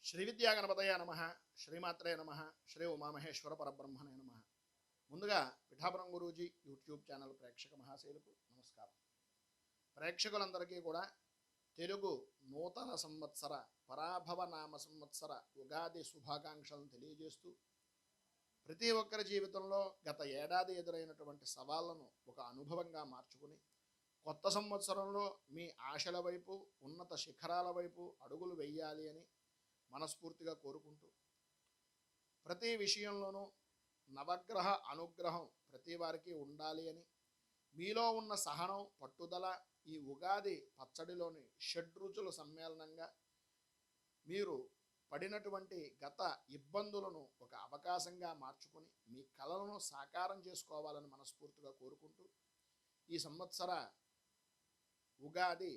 శ్రీ విద్యాగణపతయ నమ. శ్రీమాత్రే నమ. శ్రీ ఉమామహేశ్వర పరబ్రహ్మణే నమ. ముందుగా పిఠాపురం గురూజీ యూట్యూబ్ ఛానల్ ప్రేక్షక మహాశయులకు నమస్కారం. ప్రేక్షకులందరికీ కూడా తెలుగు నూతన సంవత్సర పరాభవ నామ సంవత్సర ఉగాది శుభాకాంక్షలను తెలియజేస్తూ, ప్రతి ఒక్కరి జీవితంలో గత ఏడాది ఎదురైనటువంటి సవాళ్లను ఒక అనుభవంగా మార్చుకుని కొత్త సంవత్సరంలో మీ ఆశల వైపు, ఉన్నత శిఖరాల వైపు అడుగులు వెయ్యాలి అని మనస్ఫూర్తిగా కోరుకుంటూ, ప్రతి విషయంలోనూ నవగ్రహ అనుగ్రహం ప్రతి వారికి ఉండాలి అని, మీలో ఉన్న సహనం, పట్టుదల ఈ ఉగాది పచ్చడిలోని షడ్రుచుల సమ్మేళనంగా మీరు పడినటువంటి గత ఇబ్బందులను ఒక అవకాశంగా మార్చుకొని మీ కలలను సాకారం చేసుకోవాలని మనస్ఫూర్తిగా కోరుకుంటూ, ఈ సంవత్సర ఉగాది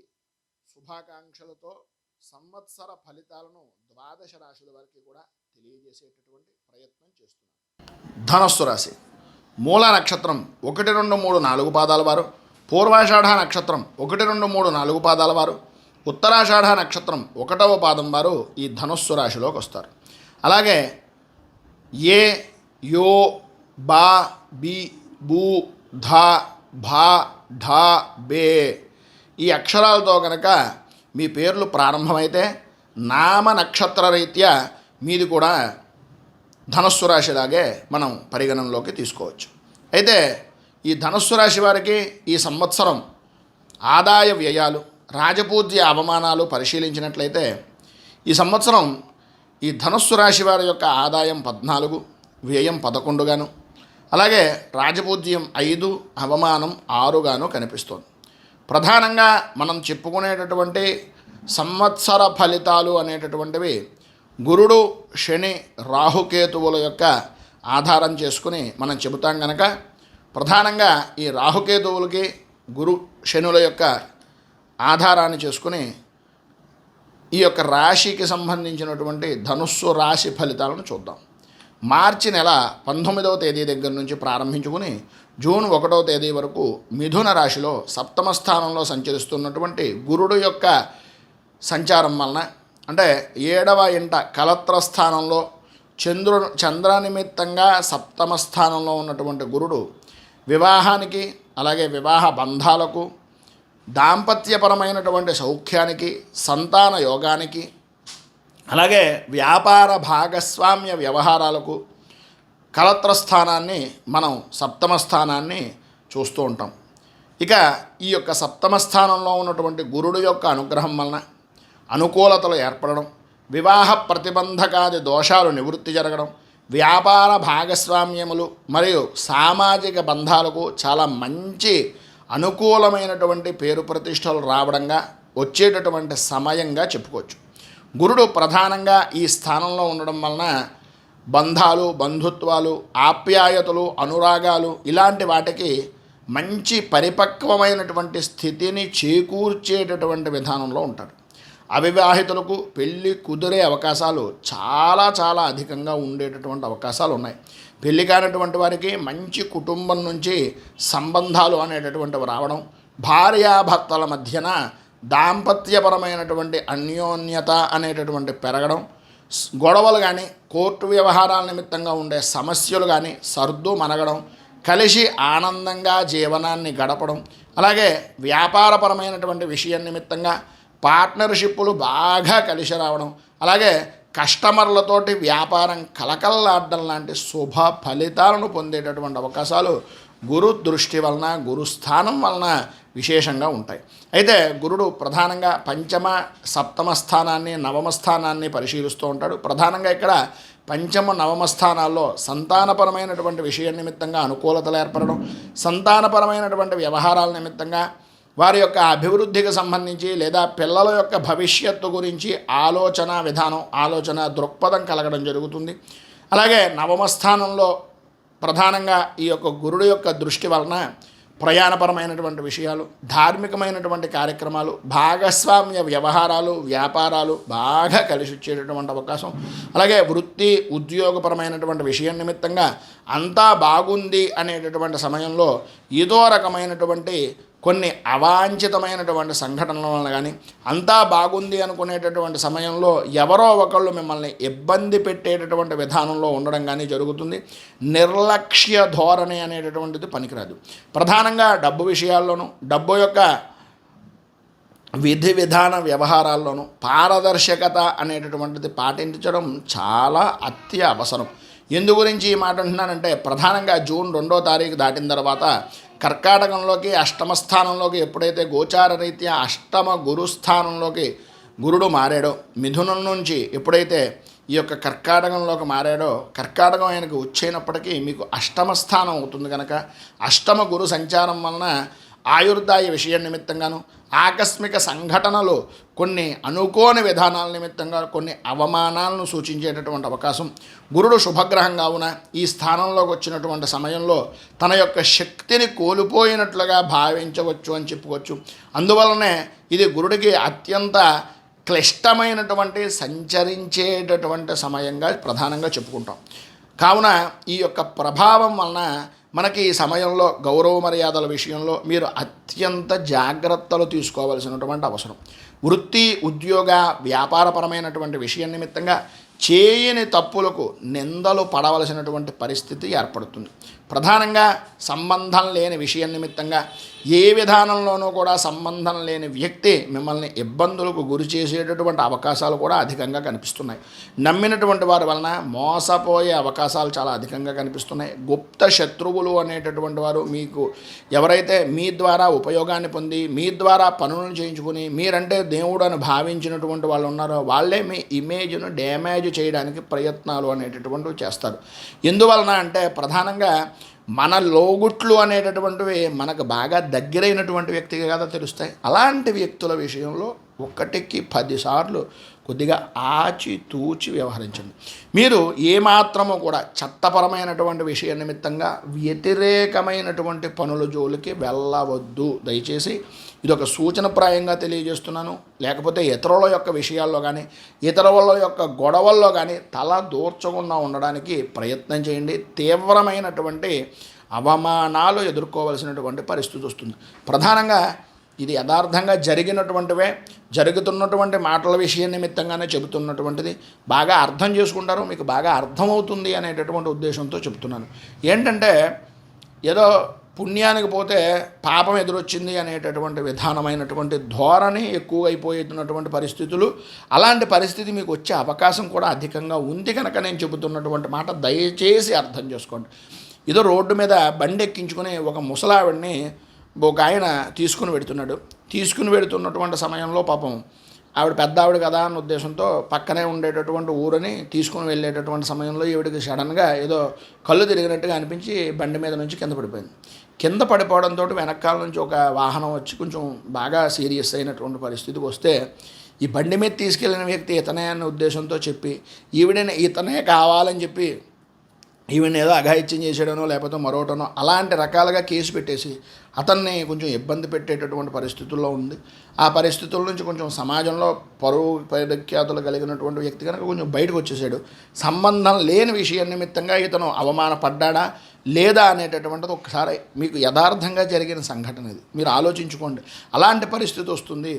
శుభాకాంక్షలతో సంవత్సర ఫలితాలను 12 రాశుల వారికి కూడా తెలియజేసేటటువంటి ప్రయత్నం చేస్తున్నాను. ధనస్సు రాశి మూల నక్షత్రం 1, 2, 3, 4 పాదాల వారు, పూర్వాషాఢ నక్షత్రం 1, 2, 3, 4 పాదాల వారు, ఉత్తరాషాఢ నక్షత్రం 1వ పాదం వారు ఈ ధనస్సు రాశిలోకి వస్తారు. అలాగే ఏ, యో, బా, బి, బూ, ధ, భా, ఢ, బే ఈ అక్షరాలతో కనుక మీ పేర్లు ప్రారంభమైతే నామ నక్షత్ర రీత్యా మీది కూడా ధనస్సు రాశిలాగే మనం పరిగణనలోకి తీసుకోవచ్చు. అయితే ఈ ధనస్సు రాశి వారికి ఈ సంవత్సరం ఆదాయ వ్యయాలు, రాజపూజ్య అవమానాలు పరిశీలించినట్లయితే ఈ సంవత్సరం ఈ ధనస్సు రాశి వారి యొక్క ఆదాయం 14, వ్యయం 11 గాను, అలాగే రాజపూజ్యం 5, అవమానం 6 గాను కనిపిస్తోంది. ప్రధానంగా మనం చెప్పుకునేటటువంటి సంవత్సర ఫలితాలు అనేటటువంటివి గురుడు, శని, రాహుకేతువుల యొక్క ఆధారం చేసుకుని మనం చెబుతాం కనుక, ప్రధానంగా ఈ రాహుకేతువులకి గురు శనుల యొక్క ఆధారాన్ని చేసుకుని ఈ యొక్క రాశికి సంబంధించినటువంటి ధనుస్సు రాశి ఫలితాలను చూద్దాం. మార్చి నెల 19వ తేదీ దగ్గర నుంచి ప్రారంభించుకుని జూన్ 1వ తేదీ వరకు మిథున రాశిలో సప్తమ స్థానంలో సంచరిస్తున్నటువంటి గురుడు యొక్క సంచారం వలన, అంటే 7వ ఇంట కలత్ర స్థానంలో చంద్ర నిమిత్తంగా సప్తమ స్థానంలో ఉన్నటువంటి గురుడు వివాహానికి, అలాగే వివాహ బంధాలకు, దాంపత్యపరమైనటువంటి సౌఖ్యానికి, సంతాన యోగానికి, అలాగే వ్యాపార భాగస్వామ్య వ్యవహారాలకు కలత్ర స్థానాన్ని మనం సప్తమ స్థానాన్ని చూస్తూ ఉంటాం. ఇక ఈ యొక్క సప్తమ స్థానంలో ఉన్నటువంటి గురుడు యొక్క అనుగ్రహం వలన అనుకూలతలు ఏర్పడడం, వివాహ ప్రతిబంధకాది దోషాలు నివృత్తి జరగడం, వ్యాపార భాగస్వామ్యములు మరియు సామాజిక బంధాలకు చాలా మంచి అనుకూలమైనటువంటి పేరు ప్రతిష్టలు రావడంగా వచ్చేటటువంటి సమయంగా చెప్పుకోవచ్చు. గురుడు ప్రధానంగా ఈ స్థానంలో ఉండడం వలన బంధాలు, బంధుత్వాలు, ఆప్యాయతలు, అనురాగాలు ఇలాంటి వాటికి మంచి పరిపక్వమైనటువంటి స్థితిని చేకూర్చేటటువంటి విధానంలో ఉంటారు. అవివాహితులకు పెళ్ళి కుదిరే అవకాశాలు చాలా చాలా అధికంగా ఉండేటటువంటి అవకాశాలు ఉన్నాయి. పెళ్ళి కానటువంటి వారికి మంచి కుటుంబం నుంచి సంబంధాలు అనేటటువంటివి రావడం, భార్యాభర్తల మధ్యన దాంపత్యపరమైనటువంటి అన్యోన్యత అనేటటువంటి పెరగడం, గొడవలు కానీ, కోర్టు వ్యవహారాల నిమిత్తంగా ఉండే సమస్యలు కానీ సర్దు మనగడం, కలిసి ఆనందంగా జీవనాన్ని గడపడం, అలాగే వ్యాపారపరమైనటువంటి విషయం నిమిత్తంగా పార్ట్నర్షిప్పులు బాగా కలిసి రావడం, అలాగే కస్టమర్లతోటి వ్యాపారం కలకల్లాడడం లాంటి శుభ ఫలితాలను పొందేటటువంటి అవకాశాలు గురు దృష్టి వలన, గురుస్థానం వలన విశేషంగా ఉంటాయి. అయితే గురుడు ప్రధానంగా పంచమ, సప్తమ స్థానాన్ని, నవమ స్థానాన్ని పరిశీలిస్తూ ఉంటాడు. ప్రధానంగా ఇక్కడ పంచమ, నవమ స్థానాల్లో సంతానపరమైనటువంటి విషయం నిమిత్తంగా అనుకూలతలు ఏర్పడడం, సంతానపరమైనటువంటి వ్యవహారాల నిమిత్తంగా వారి యొక్క అభివృద్ధికి సంబంధించి లేదా పిల్లల యొక్క భవిష్యత్తు గురించి ఆలోచన విధానం, ఆలోచన దృక్పథం కలగడం జరుగుతుంది. అలాగే నవమ స్థానంలో ప్రధానంగా ఈ యొక్క గురుడు యొక్క దృష్టి వలన ప్రయాణపరమైనటువంటి విషయాలు, ధార్మికమైనటువంటి కార్యక్రమాలు, భాగస్వామ్య వ్యవహారాలు, వ్యాపారాలు బాగా కలిసి వచ్చేటటువంటి అవకాశం, అలాగే వృత్తి ఉద్యోగపరమైనటువంటి విషయం నిమిత్తంగా అంతా బాగుంది అనేటటువంటి సమయంలో ఏదో రకమైనటువంటి కొన్ని అవాంఛితమైనటువంటి సంఘటనల వలన కానీ, అంతా బాగుంది అనుకునేటటువంటి సమయంలో ఎవరో ఒకళ్ళు మిమ్మల్ని ఇబ్బంది పెట్టేటటువంటి విధానంలో ఉండడం కానీ జరుగుతుంది. నిర్లక్ష్య ధోరణి అనేటటువంటిది పనికిరాదు. ప్రధానంగా డబ్బు విషయాల్లోనూ, డబ్బు యొక్క విధి విధాన వ్యవహారాల్లోనూ పారదర్శకత అనేటటువంటిది పాటించడం చాలా అవసరం. ఎందు గురించి ఈ మాట అంటున్నానంటే, ప్రధానంగా జూన్ 2వ తారీఖు దాటిన తర్వాత కర్కాటకంలోకి అష్టమ స్థానంలోకి ఎప్పుడైతే గోచార రీత్యా అష్టమ గురుస్థానంలోకి గురుడు మారాడో, మిథునం నుంచి ఎప్పుడైతే ఈ యొక్క కర్కాటకంలోకి మారాడో, కర్కాటకం ఆయనకు వచ్చేనప్పటికీ మీకు అష్టమ స్థానం అవుతుంది కనుక అష్టమ గురు సంచారం వలన ఆయుర్దాయ విషయం నిమిత్తంగాను, ఆకస్మిక సంఘటనలు, కొన్ని అనుకోని విధానాల నిమిత్తంగా కొన్ని అవమానాలను సూచించేటటువంటి అవకాశం. గురుడు శుభగ్రహం కావున ఈ స్థానంలోకి వచ్చినటువంటి సమయంలో తన యొక్క శక్తిని కోల్పోయినట్లుగా భావించవచ్చు అని చెప్పుకోవచ్చు. అందువలనే ఇది గురుడికి అత్యంత క్లిష్టమైనటువంటి సంచరించేటటువంటి సమయంగా ప్రధానంగా చెప్పుకుంటాం. కావున ఈ యొక్క ప్రభావం వలన మనకి ఈ సమయంలో గౌరవ మర్యాదల విషయంలో మీరు అత్యంత జాగ్రత్తలు తీసుకోవాల్సినటువంటి అవసరం. వృత్తి, ఉద్యోగ, వ్యాపారపరమైనటువంటి విషయం నిమిత్తంగా చేయని తప్పులకు నిందలు పడవలసినటువంటి పరిస్థితి ఏర్పడుతుంది. ప్రధానంగా సంబంధం లేని విషయం నిమిత్తంగా ఏ విధానంలోనూ కూడా సంబంధం లేని వ్యక్తి మిమ్మల్ని ఇబ్బందులకు గురి చేసేటటువంటి అవకాశాలు కూడా అధికంగా కనిపిస్తున్నాయి. నమ్మినటువంటి వారి వలన మోసపోయే అవకాశాలు చాలా అధికంగా కనిపిస్తున్నాయి. గుప్త శత్రువులు అనేటటువంటి వారు మీకు ఎవరైతే మీ ద్వారా ఉపయోగాన్ని పొంది మీ ద్వారా పనులను చేయించుకుని మీరంటే దేవుడు అని భావించినటువంటి వాళ్ళు ఉన్నారో వాళ్ళే మీ ఇమేజ్ను డ్యామేజ్ చేయడానికి ప్రయత్నాలు అనేటటువంటివి చేస్తారు. ఎందువలన అంటే ప్రధానంగా మన లోగుట్లు అనేటటువంటివి మనకు బాగా దగ్గరైనటువంటి వ్యక్తిగా కదా తెలుస్తాయి. అలాంటి వ్యక్తుల విషయంలో 1కి 10 సార్లు కొద్దిగా ఆచితూచి వ్యవహరించండి. మీరు ఏమాత్రము కూడా చట్టపరమైనటువంటి విషయం నిమిత్తంగా వ్యతిరేకమైనటువంటి పనుల జోలికి వెళ్ళవద్దు. దయచేసి ఇదొక సూచనప్రాయంగా తెలియజేస్తున్నాను. లేకపోతే ఇతరుల యొక్క విషయాల్లో కానీ ఇతరుల యొక్క గొడవల్లో కానీ తల దూర్చకుండా ఉండడానికి ప్రయత్నం చేయండి. తీవ్రమైనటువంటి అవమానాలు ఎదుర్కోవలసినటువంటి పరిస్థితి వస్తుంది. ప్రధానంగా ఇది యథార్థంగా జరిగినటువంటివే, జరుగుతున్నటువంటి మాటల విషయం నిమిత్తంగానే చెబుతున్నటువంటిది. బాగా అర్థం చేసుకుంటారు, మీకు బాగా అర్థమవుతుంది అనేటటువంటి ఉద్దేశంతో చెబుతున్నాను. ఏంటంటే ఏదో పుణ్యానికి పోతే పాపం ఎదురొచ్చింది అనేటటువంటి విధానమైనటువంటి ధోరణి ఎక్కువ అయిపోతున్నటువంటి పరిస్థితులు, అలాంటి పరిస్థితి మీకు వచ్చే అవకాశం కూడా అధికంగా ఉంది కనుక నేను చెబుతున్నటువంటి మాట దయచేసి అర్థం చేసుకోండి. ఏదో రోడ్డు మీద బండి ఎక్కించుకుని ఒక ముసలావిడిని ఒక ఆయన తీసుకుని వెడుతున్నటువంటి సమయంలో పాపం ఆవిడ పెద్ద ఆవిడ కదా అన్న ఉద్దేశంతో పక్కనే ఉండేటటువంటి ఊరని తీసుకుని వెళ్ళేటటువంటి సమయంలో ఈవిడికి సడన్గా ఏదో కళ్ళు తిరిగినట్టుగా అనిపించి బండి మీద నుంచి కింద పడిపోయింది. కింద పడిపోవడంతో వెనకాల నుంచి ఒక వాహనం వచ్చి కొంచెం బాగా సీరియస్ అయినటువంటి పరిస్థితికి వస్తే ఈ బండి మీద తీసుకెళ్ళిన వ్యక్తి ఇతనే అన్న ఉద్దేశంతో చెప్పి ఇతనే కావాలని చెప్పి ఈవెన్ ఏదో అఘాయిత్యం చేసేయడనో లేకపోతే మరొకటనో అలాంటి రకాలుగా కేసు పెట్టేసి అతన్ని కొంచెం ఇబ్బంది పెట్టేటటువంటి పరిస్థితుల్లో ఉంది. ఆ పరిస్థితుల నుంచి కొంచెం సమాజంలో పరువు ప్రఖ్యాతులు కలిగినటువంటి వ్యక్తి కనుక కొంచెం బయటకు వచ్చేసాడు. సంబంధం లేని విషయం నిమిత్తంగా ఇతను అవమానపడ్డా లేదా అనేటటువంటిది ఒకసారి మీకు యథార్థంగా జరిగిన సంఘటన ఇది, మీరు ఆలోచించుకోండి. అలాంటి పరిస్థితి వస్తుంది.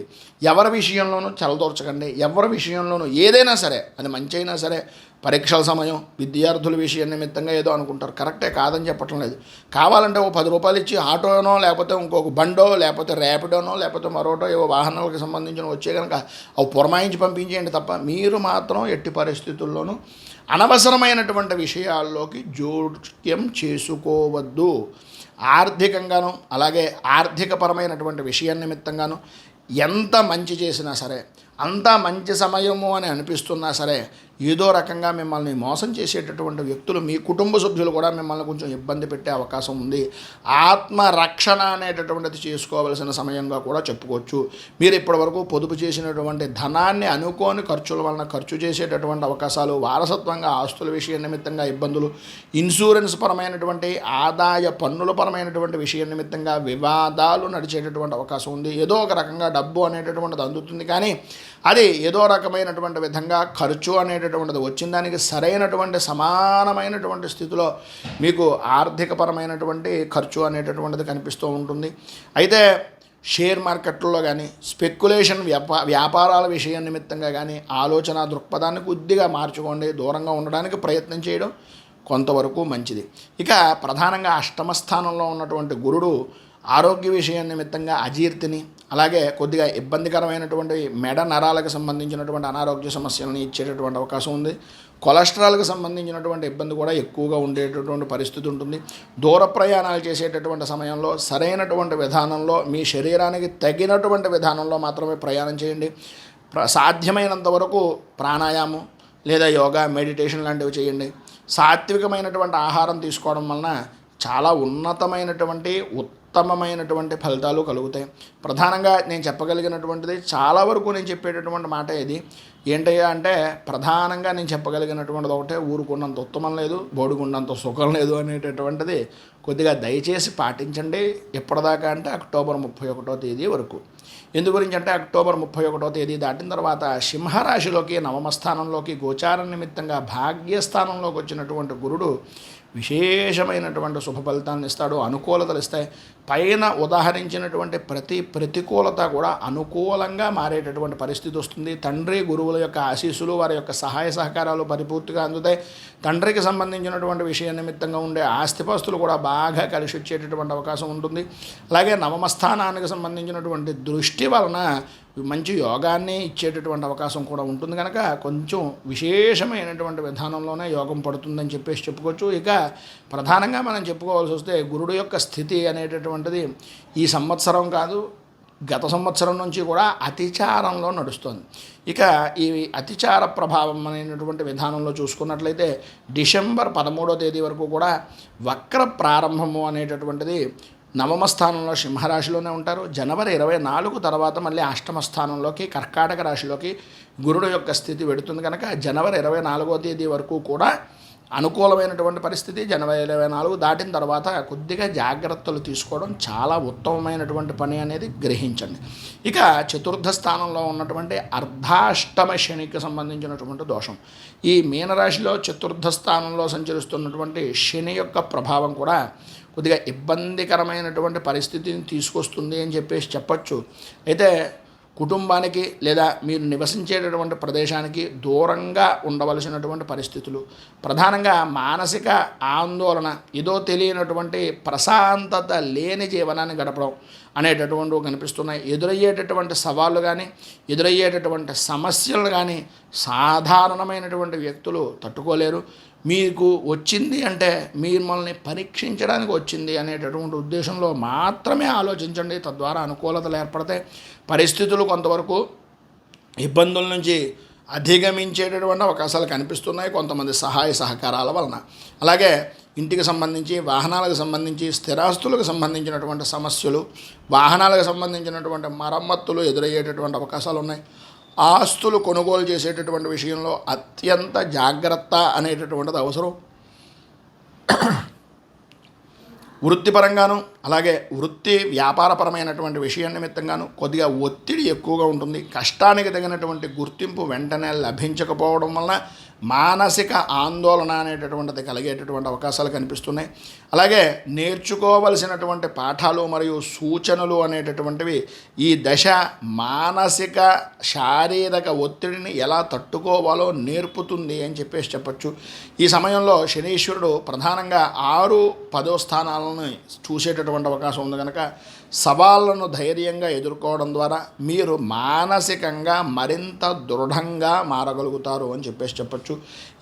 ఎవరి విషయంలోనూ చలదోర్చకండి. ఎవరి విషయంలోనూ ఏదైనా సరే, అది మంచి అయినా సరే, పరీక్షల సమయం విద్యార్థుల విషయం నిమిత్తంగా ఏదో అనుకుంటారు, కరెక్టే కాదని చెప్పటం లేదు. కావాలంటే ఓ 10 రూపాయలు ఇచ్చి ఆటోనో లేకపోతే ఇంకొక బండో లేకపోతే ర్యాపిడోనో లేకపోతే మరోటో ఏవో వాహనాలకు సంబంధించిన వచ్చే కనుక అవి పురమాయించి పంపించేయండి తప్ప మీరు మాత్రం ఎట్టి పరిస్థితుల్లోనూ అనవసరమైనటువంటి విషయాల్లోకి జోక్యం చేసుకోవద్దు. ఆర్థికంగాను అలాగే ఆర్థికపరమైనటువంటి విషయం నిమిత్తంగాను ఎంత మంచి చేసినా సరే, అంతా మంచి సమయము అని అనిపిస్తున్నా సరే, ఏదో రకంగా మిమ్మల్ని మోసం చేసేటటువంటి వ్యక్తులు, మీ కుటుంబ సభ్యులు కూడా మిమ్మల్ని కొంచెం ఇబ్బంది పెట్టే అవకాశం ఉంది. ఆత్మరక్షణ అనేటటువంటిది చేసుకోవాల్సిన సమయంగా కూడా చెప్పుకోవచ్చు. మీరు ఇప్పటివరకు పొదుపు చేసినటువంటి ధనాన్ని అనుకోని ఖర్చుల వలన ఖర్చు చేసేటటువంటి అవకాశాలు, వారసత్వంగా ఆస్తుల విషయం నిమిత్తంగా ఇబ్బందులు, ఇన్సూరెన్స్ పరమైనటువంటి ఆదాయ పన్నుల పరమైనటువంటి విషయం నిమిత్తంగా వివాదాలు నడిచేటటువంటి అవకాశం ఉంది. ఏదో ఒక రకంగా డబ్బు అనేటటువంటిది అందుతుంది, కానీ అది ఏదో రకమైనటువంటి విధంగా ఖర్చు అనేటటువంటిది వచ్చిన దానికి సరైనటువంటి సమానమైనటువంటి స్థితిలో మీకు ఆర్థికపరమైనటువంటి ఖర్చు అనేటటువంటిది కనిపిస్తూ ఉంటుంది. అయితే షేర్ మార్కెట్లలో కానీ స్పెక్యులేషన్ వ్యాపారాల విషయం నిమిత్తంగా కానీ ఆలోచన దృక్పథాన్ని కొద్దిగా మార్చుకోండి, దూరంగా ఉండడానికి ప్రయత్నం చేయడం కొంతవరకు మంచిది. ఇక ప్రధానంగా అష్టమ స్థానంలో ఉన్నటువంటి గురుడు ఆరోగ్య విషయం నిమిత్తంగా అజీర్తిని, అలాగే కొద్దిగా ఇబ్బందికరమైనటువంటి మెడ నరాలకు సంబంధించినటువంటి అనారోగ్య సమస్యలను ఇచ్చేటటువంటి అవకాశం ఉంది. కొలెస్ట్రాల్కి సంబంధించినటువంటి ఇబ్బంది కూడా ఎక్కువగా ఉండేటటువంటి పరిస్థితి ఉంటుంది. దూర ప్రయాణాలు చేసేటటువంటి సమయంలో సరైనటువంటి విధానంలో మీ శరీరానికి తగినటువంటి విధానంలో మాత్రమే ప్రయాణం చేయండి. సాధ్యమైనంత వరకు ప్రాణాయామం లేదా యోగా, మెడిటేషన్ లాంటివి చేయండి. సాత్వికమైనటువంటి ఆహారం తీసుకోవడం వలన చాలా ఉన్నతమైనటువంటి ఉత్తమమైనటువంటి ఫలితాలు కలుగుతాయి. ప్రధానంగా నేను చెప్పగలిగినటువంటిది చాలా వరకు నేను చెప్పేటటువంటి మాట ఇది ఏంటయ్యా అంటే, ప్రధానంగా నేను చెప్పగలిగినటువంటిది ఒకటే, ఊరుకున్నంత ఉత్తమం లేదు, బోడుకున్నంత సుఖం లేదు అనేటటువంటిది కొద్దిగా దయచేసి పాటించండి. ఎప్పటిదాకా అంటే అక్టోబర్ 31వ తేదీ వరకు. ఎందు గురించి అంటే అక్టోబర్ 31వ తేదీ దాటిన తర్వాత సింహరాశిలోకి నవమ స్థానంలోకి గోచార నిమిత్తంగా భాగ్యస్థానంలోకి వచ్చినటువంటి గురుడు విశేషమైనటువంటి శుభ ఫలితాలను ఇస్తాడు, అనుకూలతలు ఇస్తాయి. పైన ఉదాహరించినటువంటి ప్రతి ప్రతికూలత కూడా అనుకూలంగా మారేటటువంటి పరిస్థితి వస్తుంది. తండ్రి గురువుల యొక్క ఆశీస్సులు, వారి యొక్క సహాయ సహకారాలు పరిపూర్తిగా అందుతాయి. తండ్రికి సంబంధించినటువంటి విషయ నిమిత్తంగా ఉండే ఆస్తిపాస్తులు కూడా బాగా కలిసి వచ్చేటటువంటి అవకాశం ఉంటుంది. అలాగే నవమ స్థానానికి సంబంధించినటువంటి దృష్టి వలన మంచి యోగాన్ని ఇచ్చేటటువంటి అవకాశం కూడా ఉంటుంది. కనుక కొంచెం విశేషమైనటువంటి విధానంలోనే యోగం పడుతుందని చెప్పేసి చెప్పుకోవచ్చు. ఇక ప్రధానంగా మనం చెప్పుకోవాల్సి వస్తే గురుడు యొక్క స్థితి అనేటటువంటిది ఈ సంవత్సరం కాదు, గత సంవత్సరం నుంచి కూడా అతిచారంలో నడుస్తుంది. ఇక ఈ అతిచార ప్రభావం అనేటువంటి విధానంలో చూసుకున్నట్లయితే డిసెంబర్ 13వ తేదీ వరకు కూడా వక్ర ప్రారంభము అనేటటువంటిది నవమ స్థానంలో సింహరాశిలోనే ఉంటారు. జనవరి 24 తర్వాత మళ్ళీ అష్టమ స్థానంలోకి కర్కాటక రాశిలోకి గురుడు యొక్క స్థితి పెడుతుంది. కనుక జనవరి 24వ తేదీ వరకు కూడా అనుకూలమైనటువంటి పరిస్థితి. జనవరి 24 దాటిన తర్వాత కొద్దిగా జాగ్రత్తలు తీసుకోవడం చాలా ఉత్తమమైనటువంటి పని అనేది గ్రహించండి. ఇక చతుర్థ స్థానంలో ఉన్నటువంటి అర్ధాష్టమ శనికి సంబంధించినటువంటి దోషం, ఈ మీనరాశిలో చతుర్థ స్థానంలో సంచరిస్తున్నటువంటి శని యొక్క ప్రభావం కూడా కొద్దిగా ఇబ్బందికరమైనటువంటి పరిస్థితిని తీసుకొస్తుంది అని చెప్పేసి చెప్పచ్చు. అయితే కుటుంబానికి లేదా మీరు నివసించేటటువంటి ప్రదేశానికి దూరంగా ఉండవలసినటువంటి పరిస్థితులు, ప్రధానంగా మానసిక ఆందోళన, ఏదో తెలియనటువంటి ప్రశాంతత లేని జీవనాన్ని గడపడం అనేటటువంటివి కనిపిస్తున్నాయి. ఎదురయ్యేటటువంటి సవాళ్ళు కానీ ఎదురయ్యేటటువంటి సమస్యలు కానీ సాధారణమైనటువంటి వ్యక్తులు తట్టుకోలేరు. మీకు వచ్చింది అంటే మిమ్మల్ని పరీక్షించడానికి వచ్చింది అనేటటువంటి ఉద్దేశంలో మాత్రమే ఆలోచించండి. తద్వారా అనుకూలతలు ఏర్పడతాయి. పరిస్థితులు కొంతవరకు ఇబ్బందుల నుంచి అధిగమించేటటువంటి అవకాశాలు కనిపిస్తున్నాయి కొంతమంది సహాయ సహకారాల వలన. అలాగే ఇంటికి సంబంధించి, వాహనాలకు సంబంధించి, స్థిరాస్తులకు సంబంధించినటువంటి సమస్యలు, వాహనాలకు సంబంధించినటువంటి మరమ్మతులు ఎదురయ్యేటటువంటి అవకాశాలు ఉన్నాయి. ఆస్తులు కొనుగోలు చేసేటటువంటి విషయంలో అత్యంత జాగ్రత్త అనేటటువంటిది అవసరం. వృత్తిపరంగాను అలాగే వృత్తి వ్యాపారపరమైనటువంటి విషయం నిమిత్తంగాను కొద్దిగా ఒత్తిడి ఎక్కువగా ఉంటుంది. కష్టానికి తగినటువంటి గుర్తింపు వెంటనే లభించకపోవడం వలన మానసిక ఆందోళన అనేటటువంటిది కలిగేటటువంటి అవకాశాలు కనిపిస్తున్నాయి. అలాగే నేర్చుకోవలసినటువంటి పాఠాలు మరియు సూచనలు అనేటటువంటివి ఈ దశ మానసిక శారీరక ఒత్తిడిని ఎలా తట్టుకోవాలో నేర్పుతుంది అని చెప్పేసి చెప్పచ్చు. ఈ సమయంలో శనీశ్వరుడు ప్రధానంగా 6, 10వ స్థానాలను చూసేటటువంటి అవకాశం ఉంది. కనుక సవాళ్లను ధైర్యంగా ఎదుర్కోవడం ద్వారా మీరు మానసికంగా మరింత దృఢంగా మారగలుగుతారు అని చెప్పేసి చెప్పచ్చు.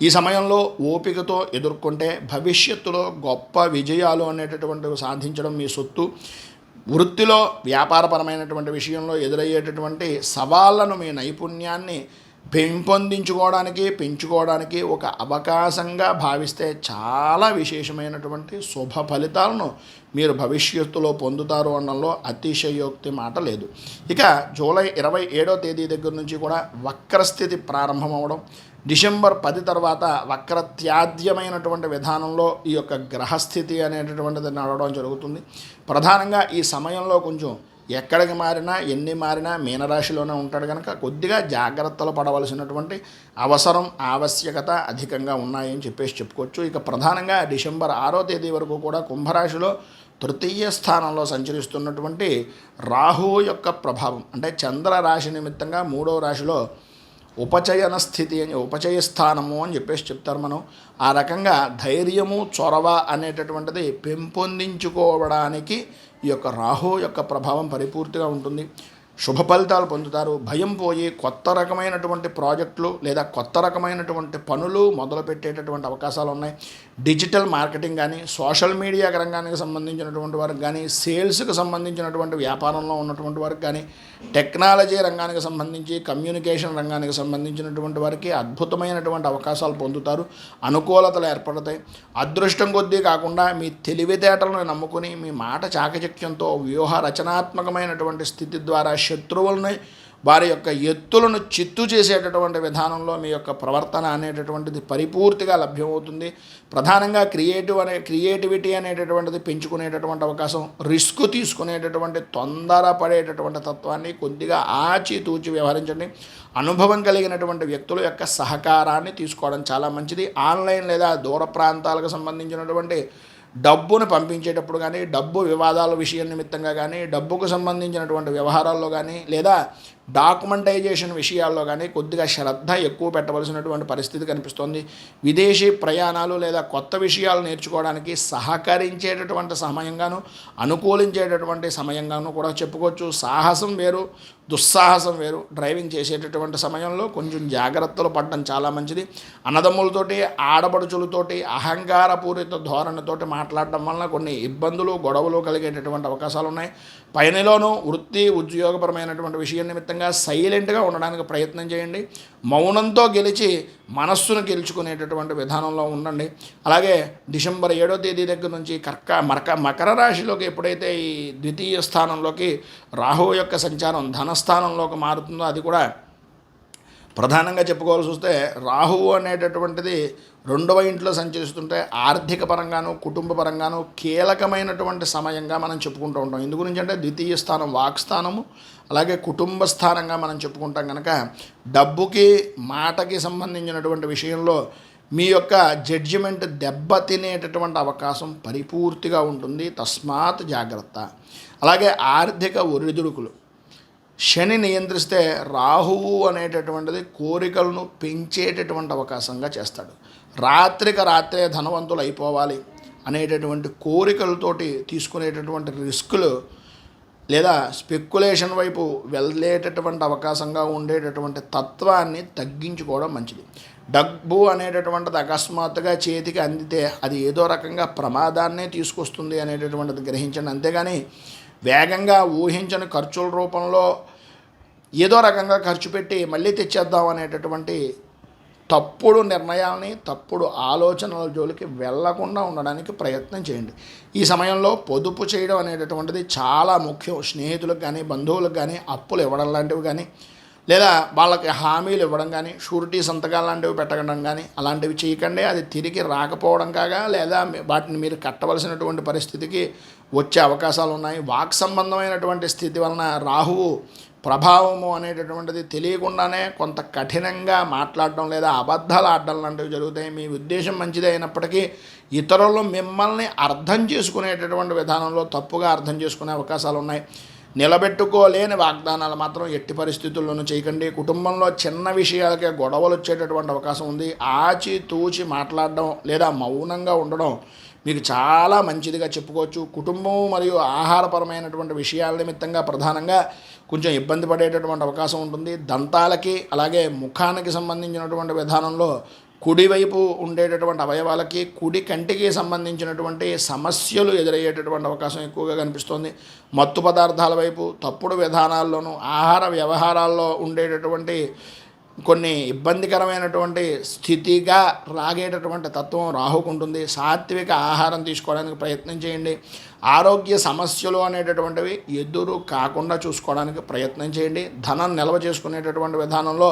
ఈ సమయంలో ఓపికతో ఎదుర్కొంటే భవిష్యత్తులో గొప్ప విజయాలు అనేటటువంటివి సాధించడం మీ సొత్తు. వృత్తిలో వ్యాపారపరమైనటువంటి విషయంలో ఎదురయ్యేటటువంటి సవాళ్లను మీ నైపుణ్యాన్ని పెంచుకోవడానికి ఒక అవకాశంగా భావిస్తే చాలా విశేషమైనటువంటి శుభ ఫలితాలను మీరు భవిష్యత్తులో పొందుతారు అనడంలో అతిశయోక్తి మాట లేదు. ఇక జూలై 27వ తేదీ దగ్గర నుంచి కూడా వక్రస్థితి ప్రారంభమవడం, డిసెంబర్ 10 తర్వాత వక్రత్యాద్యమైనటువంటి విధానంలో ఈ యొక్క గ్రహస్థితి అనేటటువంటిది నడవడం జరుగుతుంది. ప్రధానంగా ఈ సమయంలో కొంచెం ఎక్కడికి మారినా ఎన్ని మారినా మీనరాశిలోనే ఉంటాడు. కనుక కొద్దిగా జాగ్రత్తలు పడవలసినటువంటి అవసరం ఆవశ్యకత అధికంగా ఉన్నాయని చెప్పేసి చెప్పుకోవచ్చు. ఇక ప్రధానంగా డిసెంబర్ 6వ తేదీ వరకు కూడా కుంభరాశిలో తృతీయ స్థానంలో సంచరిస్తున్నటువంటి రాహువు యొక్క ప్రభావం, అంటే చంద్ర రాశి నిమిత్తంగా 3వ రాశిలో ఉపచయన స్థితి అని, ఉపచయ స్థానము అని చెప్తారు మనం. ఆ రకంగా ధైర్యము, చొరవ అనేటటువంటిది పెంపొందించుకోవడానికి ఈ యొక్క రాహు యొక్క ప్రభావం పరిపూర్తిగా ఉంటుంది. శుభ ఫలితాలు పొందుతారు. భయం పోయి కొత్త రకమైనటువంటి ప్రాజెక్టులు లేదా కొత్త రకమైనటువంటి పనులు మొదలుపెట్టేటటువంటి అవకాశాలు ఉన్నాయి. డిజిటల్ మార్కెటింగ్ కానీ, సోషల్ మీడియా రంగానికి సంబంధించినటువంటి వారికి కానీ, సేల్స్కి సంబంధించినటువంటి వ్యాపారంలో ఉన్నటువంటి వారికి కానీ, టెక్నాలజీ రంగానికి సంబంధించి, కమ్యూనికేషన్ రంగానికి సంబంధించినటువంటి వారికి అద్భుతమైనటువంటి అవకాశాలు పొందుతారు. అనుకూలతలు ఏర్పడతాయి. అదృష్టం కొద్దీ కాకుండా మీ తెలివితేటలను నమ్ముకుని మీ మాట చాకచక్యంతో వ్యూహ రచనాత్మకమైనటువంటి స్థితి ద్వారా శత్రువులని, వారి యొక్క ఎత్తులను చిత్తు చేసేటటువంటి విధానంలో మీ యొక్క ప్రవర్తన అనేటటువంటిది పరిపూర్తిగా లభ్యమవుతుంది. ప్రధానంగా క్రియేటివిటీ అనేటటువంటిది పెంచుకునేటటువంటి అవకాశం, రిస్క్ తీసుకునేటటువంటి తొందరపడేటటువంటి తత్వాన్ని కొద్దిగా ఆచితూచి వ్యవహరించండి. అనుభవం కలిగినటువంటి వ్యక్తుల యొక్క సహకారాన్ని తీసుకోవడం చాలా మంచిది. ఆన్లైన్ లేదా దూర ప్రాంతాలకు సంబంధించినటువంటి డబ్బును పంపించేటప్పుడు కానీ, డబ్బు వివాదాల విషయం నిమిత్తంగా కానీ, డబ్బుకు సంబంధించినటువంటి వ్యవహారాల్లో కానీ, లేదా డాక్యుమెంటైజేషన్ విషయాల్లో కానీ కొద్దిగా శ్రద్ధ ఎక్కువ పెట్టవలసినటువంటి పరిస్థితి కనిపిస్తోంది. విదేశీ ప్రయాణాలు లేదా కొత్త విషయాలు నేర్చుకోవడానికి సహకరించేటటువంటి సమయంగాను, అనుకూలించేటటువంటి సమయంగాను కూడా చెప్పుకోవచ్చు. సాహసం వేరు, దుస్సాహసం వేరు. డ్రైవింగ్ చేసేటటువంటి సమయంలో కొంచెం జాగ్రత్తలు పడడం చాలా మంచిది. అన్నదమ్ములతోటి, ఆడపడుచులతోటి అహంకారపూరిత ధోరణితోటి మాట్లాడడం వలన కొన్ని ఇబ్బందులు, గొడవలు కలిగేటటువంటి అవకాశాలు ఉన్నాయి. పనిలోనూ వృత్తి ఉద్యోగపరమైనటువంటి విషయం నిమిత్తంగా సైలెంట్గా ఉండడానికి ప్రయత్నం చేయండి. మౌనంతో గెలిచి మనస్సును గెలుచుకునేటటువంటి విధానంలో ఉండండి. అలాగే డిసెంబర్ 7వ తేదీ దగ్గర నుంచి మకర రాశిలోకి ఎప్పుడైతే ఈ ద్వితీయ స్థానంలోకి రాహువు యొక్క సంచారం ధనస్థానంలోకి మారుతుందో, అది కూడా ప్రధానంగా చెప్పుకోవాల్సి వస్తే రాహువు అనేటటువంటిది 2వ ఇంట్లో సంచరిస్తుంటే ఆర్థిక పరంగాను, కుటుంబ పరంగాను కీలకమైనటువంటి సమయంగా మనం చెప్పుకుంటూ ఉంటాం. ఎందు గురించి అంటే ద్వితీయ స్థానం వాక్స్థానము, అలాగే కుటుంబ స్థానంగా మనం చెప్పుకుంటాం కనుక డబ్బుకి, మాటకి సంబంధించినటువంటి విషయంలో మీ యొక్క జడ్జిమెంట్ దెబ్బతినేటటువంటి అవకాశం పరిపూర్తిగా ఉంటుంది. తస్మాత్ జాగ్రత్త. అలాగే ఆర్థిక ఒడిదుడుకులు, శని నియంత్రిస్తే రాహువు అనేటటువంటిది కోరికలను పెంచేటటువంటి అవకాశంగా చేస్తాడు. రాత్రికి రాత్రే ధనవంతులు అయిపోవాలి అనేటటువంటి కోరికలతోటి తీసుకునేటటువంటి రిస్కులు లేదా స్పెక్యులేషన్ వైపు వెళ్ళేటటువంటి అవకాశంగా ఉండేటటువంటి తత్వాన్ని తగ్గించుకోవడం మంచిది. డబ్బు అనేటటువంటిది అకస్మాత్తుగా చేతికి అందితే అది ఏదో రకంగా ప్రమాదాన్నే తీసుకొస్తుంది అనేటటువంటిది గ్రహించండి. అంతేగాని వేగంగా ఊహించని ఖర్చుల రూపంలో ఏదో రకంగా ఖర్చు పెట్టి మళ్ళీ తెచ్చేద్దాం అనేటటువంటి తప్పుడు నిర్ణయాలని, తప్పుడు ఆలోచనల జోలికి వెళ్లకుండా ఉండడానికి ప్రయత్నం చేయండి. ఈ సమయంలో పొదుపు చేయడం అనేటటువంటిది చాలా ముఖ్యం. స్నేహితులకు కానీ, బంధువులకు కానీ అప్పులు ఇవ్వడం లాంటివి కానీ, లేదా వాళ్ళకి హామీలు ఇవ్వడం కానీ, షూరిటీ సంతకాలు లాంటివి పెట్టడం కానీ అలాంటివి చేయకండి. అది తిరిగి రాకపోవడం కాగా, లేదా వాటిని మీరు కట్టవలసినటువంటి పరిస్థితికి వచ్చే అవకాశాలు ఉన్నాయి. వాక్ సంబంధమైనటువంటి స్థితి వలన రాహువు ప్రభావము అనేటటువంటిది తెలియకుండానే కొంత కఠినంగా మాట్లాడడం లేదా అబద్ధాలు ఆడడం లాంటివి జరుగుతాయి. మీ ఉద్దేశం మంచిదే అయినప్పటికీ ఇతరులు మిమ్మల్ని అర్థం చేసుకునేటటువంటి విధానంలో తప్పుగా అర్థం చేసుకునే అవకాశాలు ఉన్నాయి. నిలబెట్టుకోలేని వాగ్దానాలు మాత్రం ఎట్టి పరిస్థితుల్లోనూ చేయకండి. కుటుంబంలో చిన్న విషయాలకే గొడవలు వచ్చేటటువంటి అవకాశం ఉంది. ఆచితూచి మాట్లాడడం లేదా మౌనంగా ఉండడం మీకు చాలా మంచిదిగా చెప్పుకోవచ్చు. కుటుంబం మరియు ఆహారపరమైనటువంటి విషయాల నిమిత్తంగా ప్రధానంగా కొంచెం ఇబ్బంది పడేటటువంటి అవకాశం ఉంటుంది. దంతాలకి అలాగే ముఖానికి సంబంధించినటువంటి విధానంలో కుడివైపు ఉండేటటువంటి అవయవాలకి, కుడి కంటికి సంబంధించినటువంటి సమస్యలు ఎదురయ్యేటటువంటి అవకాశం ఎక్కువగా కనిపిస్తుంది. మత్తు పదార్థాల వైపు, తప్పుడు విధానాల్లోనూ, ఆహార వ్యవహారాల్లో ఉండేటటువంటి కొన్ని ఇబ్బందికరమైనటువంటి స్థితిగా రాగేటటువంటి తత్వం రాహుకుంటుంది. సాత్విక ఆహారం తీసుకోవడానికి ప్రయత్నం చేయండి. ఆరోగ్య సమస్యలు అనేటటువంటివి ఎదురు కాకుండా చూసుకోవడానికి ప్రయత్నం చేయండి. ధనం నిల్వ చేసుకునేటటువంటి విధానంలో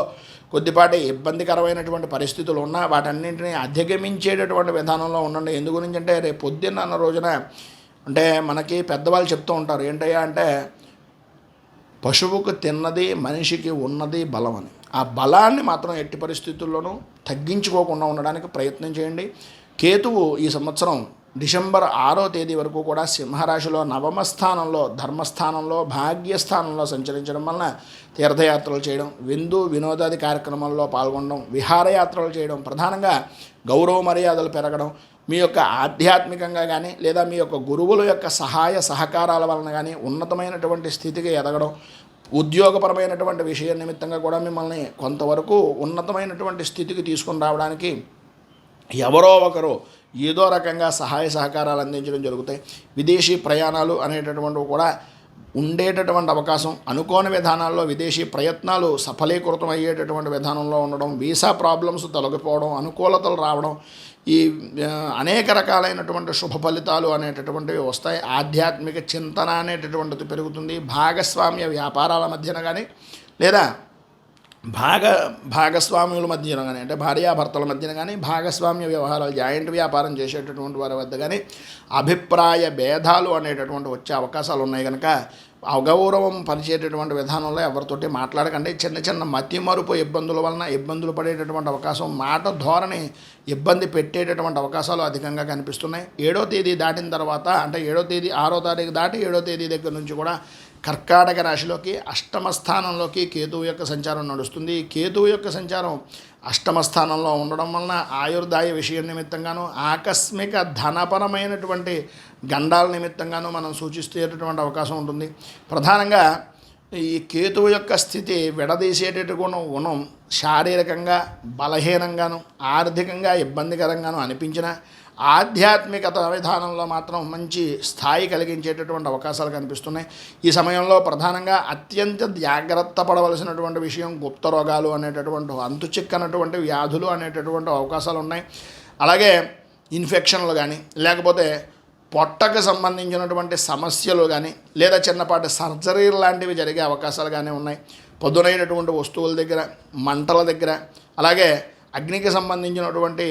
కొద్దిపాటి ఇబ్బందికరమైనటువంటి పరిస్థితులు ఉన్నా వాటన్నింటినీ అధిగమించేటటువంటి విధానంలో ఉండండి. ఎందు గురించి అంటే రేపు పొద్దున్న రోజున అంటే మనకి పెద్దవాళ్ళు చెప్తూ ఉంటారు, ఏంటయ్యా అంటే పశువుకు తిన్నది మనిషికి ఉన్నది బలం అని. ఆ బలాన్ని మాత్రం ఎట్టి పరిస్థితుల్లోనూ తగ్గించుకోకుండా ఉండడానికి ప్రయత్నం చేయండి. కేతువు ఈ సంవత్సరం డిసెంబర్ 6వ తేదీ వరకు కూడా సింహరాశిలో నవమ స్థానంలో ధర్మస్థానంలో భాగ్యస్థానంలో సంచరించడం వలన తీర్థయాత్రలు చేయడం, విందు వినోదాది కార్యక్రమాల్లో పాల్గొనడం, విహారయాత్రలు చేయడం, ప్రధానంగా గౌరవ మర్యాదలు పెరగడం, మీ యొక్క ఆధ్యాత్మికంగా కానీ లేదా మీ యొక్క గురువుల యొక్క సహాయ సహకారాల వలన కానీ ఉన్నతమైనటువంటి స్థితికి ఎదగడం, ఉద్యోగపరమైనటువంటి విషయం నిమిత్తంగా కూడా మిమ్మల్ని కొంతవరకు ఉన్నతమైనటువంటి స్థితికి తీసుకుని రావడానికి ఎవరో ఒకరు ఏదో రకంగా సహాయ సహకారాలు అందించడం జరుగుతాయి. విదేశీ ప్రయాణాలు అనేటటువంటివి కూడా ఉండేటటువంటి అవకాశం, అనుకోని విధానాల్లో విదేశీ ప్రయత్నాలు సఫలీకృతం అయ్యేటటువంటి విధానంలో ఉండడం, వీసా ప్రాబ్లమ్స్ తొలగిపోవడం, అనుకూలతలు రావడం, ఈ అనేక రకాలైనటువంటి శుభ ఫలితాలు అనేటటువంటివి వస్తాయి. ఆధ్యాత్మిక చింతన అనేటటువంటిది పెరుగుతుంది. భాగస్వామ్య వ్యాపారాల మధ్యన కానీ లేదా భాగస్వామ్యుల మధ్యన కానీ, అంటే భార్యాభర్తల మధ్యన కానీ, భాగస్వామ్య వ్యవహారాలు జాయింట్ వ్యాపారం చేసేటటువంటి వారి వద్ద కానీ అభిప్రాయ భేదాలు అనేటటువంటి వచ్చే అవకాశాలు ఉన్నాయి కనుక అగౌరవం పరిచేటటువంటి విధానంలో ఎవరితోటి మాట్లాడకండి. చిన్న చిన్న మతిమరుపు ఇబ్బందుల వలన ఇబ్బందులు పడేటటువంటి అవకాశం, మాట ధోరణి ఇబ్బంది పెట్టేటటువంటి అవకాశాలు అధికంగా కనిపిస్తున్నాయి. 7వ తేదీ దాటిన తర్వాత, అంటే 7వ తేదీ 6వ తారీఖు దాటి 7వ తేదీ దగ్గర నుంచి కూడా కర్కాటక రాశిలోకి అష్టమ స్థానంలోకి కేతువు యొక్క సంచారం నడుస్తుంది. కేతువు యొక్క సంచారం అష్టమ స్థానంలో ఉండడం వలన ఆయుర్దాయ విషయం నిమిత్తంగాను, ఆకస్మిక ధనపరమైనటువంటి గండాల నిమిత్తంగాను మనం సూచిస్తేటటువంటి అవకాశం ఉంటుంది. ప్రధానంగా ఈ కేతువు యొక్క స్థితి విడదీసేటటువంటి గుణం శారీరకంగా బలహీనంగాను ఆర్థికంగా ఇబ్బందికరంగాను అనిపించిన ఆధ్యాత్మికత విధానంలో మాత్రం మంచి స్థాయి కలిగించేటటువంటి అవకాశాలు కనిపిస్తున్నాయి. ఈ సమయంలో ప్రధానంగా అత్యంత జాగ్రత్త పడవలసినటువంటి విషయం గుప్త రోగాలు అనేటటువంటి అంతుచిక్కనటువంటి వ్యాధులు అనేటటువంటి అవకాశాలు ఉన్నాయి. అలాగే ఇన్ఫెక్షన్లు కానీ లేకపోతే పొట్టకు సంబంధించినటువంటి సమస్యలు కానీ లేదా చిన్నపాటి సర్జరీలు లాంటివి జరిగే అవకాశాలు కానీ ఉన్నాయి. పదునైనటువంటి వస్తువుల దగ్గర, మంటల దగ్గర, అలాగే అగ్నికి సంబంధించినటువంటి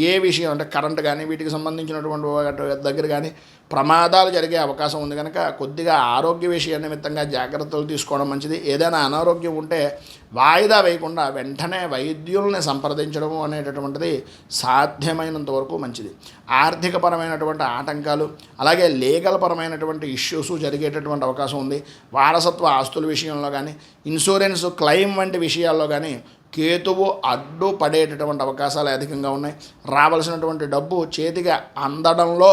ఏ విషయం అంటే కరెంట్ కానీ వీటికి సంబంధించినటువంటి వాటి దగ్గర కానీ ప్రమాదాలు జరిగే అవకాశం ఉంది కనుక కొద్దిగా ఆరోగ్య విషయం నిమిత్తంగా జాగ్రత్తలు తీసుకోవడం మంచిది. ఏదైనా అనారోగ్యం ఉంటే వాయిదా వేయకుండా వెంటనే వైద్యుల్ని సంప్రదించడం అనేటటువంటిది సాధ్యమైనంత వరకు మంచిది. ఆర్థికపరమైనటువంటి ఆటంకాలు అలాగే లీగల్ పరమైనటువంటి ఇష్యూస్ జరిగేటటువంటి అవకాశం ఉంది. వారసత్వ ఆస్తుల విషయంలో కానీ ఇన్సూరెన్స్ క్లెయిమ్ వంటి విషయాల్లో కానీ కేతువు అడ్డు పడేటటువంటి అవకాశాలు అధికంగా ఉన్నాయి. రావాల్సినటువంటి డబ్బు చేతికి అందడంలో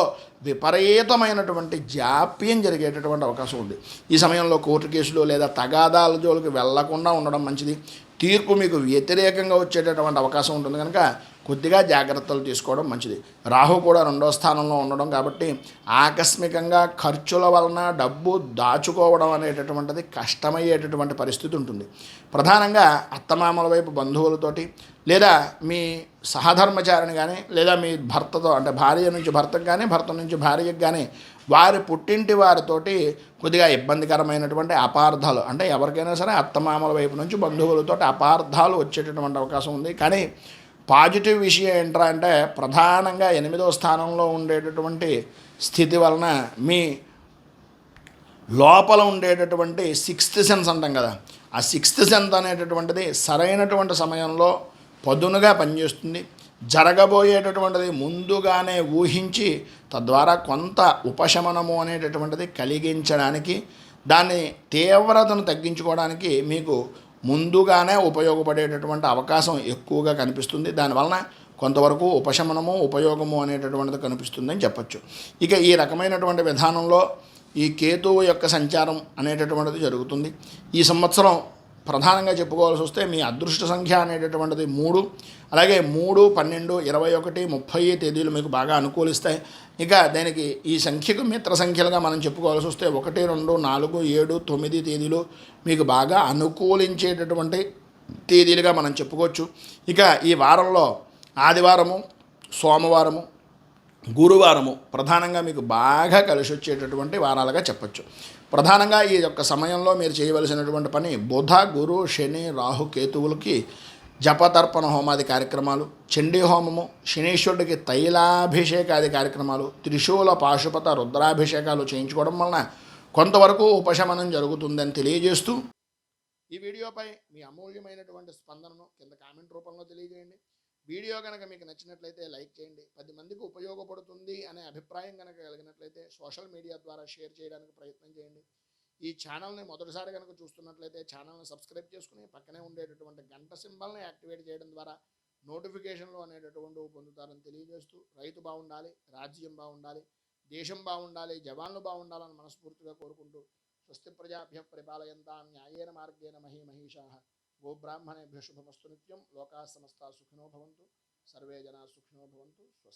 విపరీతమైనటువంటి జాప్యం జరిగేటటువంటి అవకాశం ఉంది. ఈ సమయంలో కోర్టు కేసులు లేదా తగాదాల జోలికి వెళ్లకుండా ఉండడం మంచిది. తీర్పు మీకు వ్యతిరేకంగా వచ్చేటటువంటి అవకాశం ఉంటుంది కనుక కొద్దిగా జాగ్రత్తలు తీసుకోవడం మంచిది. రాహు కూడా 2వ స్థానంలో ఉండడం కాబట్టి ఆకస్మికంగా ఖర్చుల వలన డబ్బు దాచుకోవడం అనేటటువంటిది కష్టమయ్యేటటువంటి పరిస్థితి ఉంటుంది. ప్రధానంగా అత్తమామల వైపు బంధువులతోటి లేదా మీ సహధర్మచారిని కానీ లేదా మీ భర్తతో, అంటే భార్య నుంచి భర్తకు కానీ భర్త నుంచి భార్యకు కానీ వారి పుట్టింటి వారితోటి కొద్దిగా ఇబ్బందికరమైనటువంటి అపార్థాలు, అంటే ఎవరికైనా సరే అత్తమామల వైపు నుంచి బంధువులతోటి అపార్థాలు వచ్చేటటువంటి అవకాశం ఉంది. కానీ పాజిటివ్ విషయం ఏంట్రా అంటే ప్రధానంగా 8వ స్థానంలో ఉండేటటువంటి స్థితి వలన మీ లోపల ఉండేటటువంటి 6th సెన్స్ అంటాం కదా, ఆ 6th సెన్స్ అనేటటువంటిది సరైనటువంటి సమయంలో పదునుగా పనిచేస్తుంది. జరగబోయేటటువంటిది ముందుగానే ఊహించి తద్వారా కొంత ఉపశమనము అనేటటువంటిది కలిగించడానికి, దాన్ని తీవ్రతను తగ్గించుకోవడానికి మీకు ముందుగానే ఉపయోగపడేటటువంటి అవకాశం ఎక్కువగా కనిపిస్తుంది. దానివలన కొంతవరకు ఉపశమనము ఉపయోగము అనేటటువంటిది కనిపిస్తుందని చెప్పచ్చు. ఇక ఈ రకమైనటువంటి విధానంలో ఈ కేతువు యొక్క సంచారం అనేటటువంటిది జరుగుతుంది. ఈ సంవత్సరం ప్రధానంగా చెప్పుకోవాల్సి వస్తే మీ అదృష్ట సంఖ్య అనేటటువంటిది 3, అలాగే 3, 12, 21, 30 తేదీలు మీకు బాగా అనుకూలిస్తాయి. ఇక దానికి ఈ సంఖ్యకు మిత్ర సంఖ్యలుగా మనం చెప్పుకోవాల్సి వస్తే 1, 2, 4, 7, 9 తేదీలు మీకు బాగా అనుకూలించేటటువంటి తేదీలుగా మనం చెప్పుకోవచ్చు. ఇక ఈ వారంలో ఆదివారము, సోమవారము, గురువారము ప్రధానంగా మీకు బాగా కలిసి వచ్చేటటువంటి వారాలుగా చెప్పచ్చు. ప్రధానంగా ఈ యొక్క సమయంలో మీరు చేయవలసినటువంటి పని బుధ, గురు, శని, రాహు, కేతువులకి జపతర్పణ హోమాది కార్యక్రమాలు, చండీ హోమము, శనీశ్వరుడికి తైలాభిషేకాది కార్యక్రమాలు, త్రిశూల పాశుపత రుద్రాభిషేకాలు చేయించుకోవడం వలన కొంతవరకు ఉపశమనం జరుగుతుందని తెలియజేస్తూ ఈ వీడియోపై మీ అమూల్యమైనటువంటి స్పందనను కింద కామెంట్ రూపంలో తెలియజేయండి. వీడియో కనుక మీకు నచ్చినట్లయితే లైక్ చేయండి. 10 మందికి ఉపయోగపడుతుంది అనే అభిప్రాయం కనుక కలిగినట్లయితే సోషల్ మీడియా ద్వారా షేర్ చేయడానికి ప్రయత్నం చేయండి. ఈ ఛానల్ని మొదటిసారి కనుక చూస్తున్నట్లయితే ఛానల్ని సబ్స్క్రైబ్ చేసుకుని పక్కనే ఉండేటటువంటి గంట సింబల్ని యాక్టివేట్ చేయడం ద్వారా నోటిఫికేషన్లు అనేటటువంటివి పొందుతారని తెలియజేస్తూ, రైతు బాగుండాలి, రాజ్యం బాగుండాలి, దేశం బాగుండాలి, జవాన్లు బాగుండాలని మనస్ఫూర్తిగా కోరుకుంటూ స్వస్తి ప్రజాభ్య పరిపాలయంతాం న్యాయేన మార్గేణ మహీమహీషాః గోబ్రాహ్మణేభ్యో శుభమస్తు నిత్యం. లోకాः సమస్తాः సుఖినో భవంతు. సర్వే జనాः సుఖినో భవంతు. స్వస్తి.